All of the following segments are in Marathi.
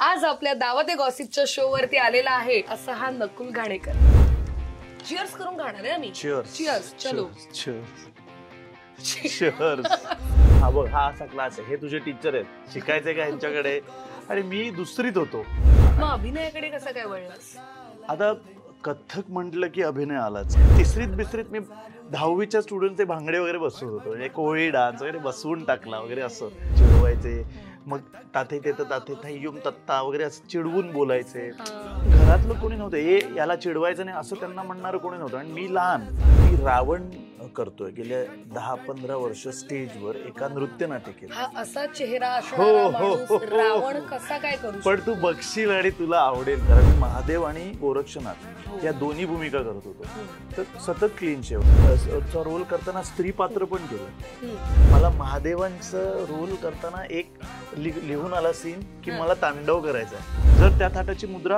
आज आपल्या दावते गॉसिपच्या शो वरती आलेला आहे असा हा नकुल घाणेकर. चिअर्स करून खाणार आहे आम्ही. चिअर्स. चलो चिअर्स. हा बघ, हा असा क्लास आहे. हे तुझे टीचर आहेत, शिकायचंय का ह्यांच्याकडे? आणि मी दुसरीत होतो. मग अभिनयाकडे कसं काय वळलास? आता कथ्थक म्हटलं की अभिनय आलाच. तिसरीत बिसरीत मी 10वीच्या स्टुडंटचे भांगडे वगैरे बसवत होतो. म्हणजे कोळी डान्स वगैरे बसवून टाकला वगैरे, असं चिडवायचे. मग ताथे ते ताथे थैयुम तत्ता वगैरे असं चिडवून बोलायचे. घरातलं कोणी नव्हतं, हे याला चिडवायचं नाही असं त्यांना म्हणणारं कोणी नव्हतं. आणि मी लहान, मी रावण करतोय गेल्या 10-15 वर्ष स्टेजवर एका नृत्य नाट्य केलं. हा असा चेहरा असणारा माणूस रावण कसा काय करू? पण तू बघशील आणि तुला आवडेल, कारण मी महादेव आणि गोरक्षनाथ या दोन्ही भूमिका करत होतो. तर सतत क्लीन शेव रोल करताना स्त्री पात्र पण केलं. मला महादेवांचं रोल करताना एक लिहून आला सीन की मला तांडव करायचा. जर त्या थाटाची मुद्रा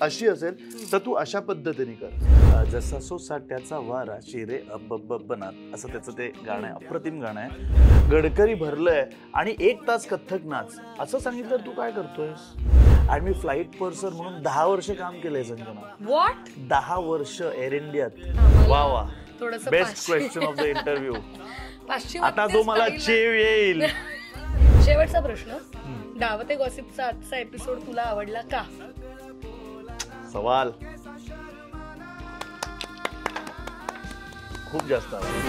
अशी असेल तर तू अशा पद्धतीने कर. जसा सोसा त्याचा वारा शिरे बनात, असं त्याचं ते गाणं आहे. अप्रतिम गाणं आहे. गडकरी भरलंय आणि 1 तास कथ्थक नाच असं सांगितलं. तू काय करतोयस? आणि मी फ्लाईट पर्सन म्हणून 10 वर्ष काम केलंय संजना. व्हॉट? 10 वर्ष एअर इंडियात. वा वा, best question of the interview. आता जो मला चेव येईल. शेवटचा प्रश्न, दावते गॉसिपचा आजचा एपिसोड तुला आवडला का? सवाल खूप जास्त आवडला.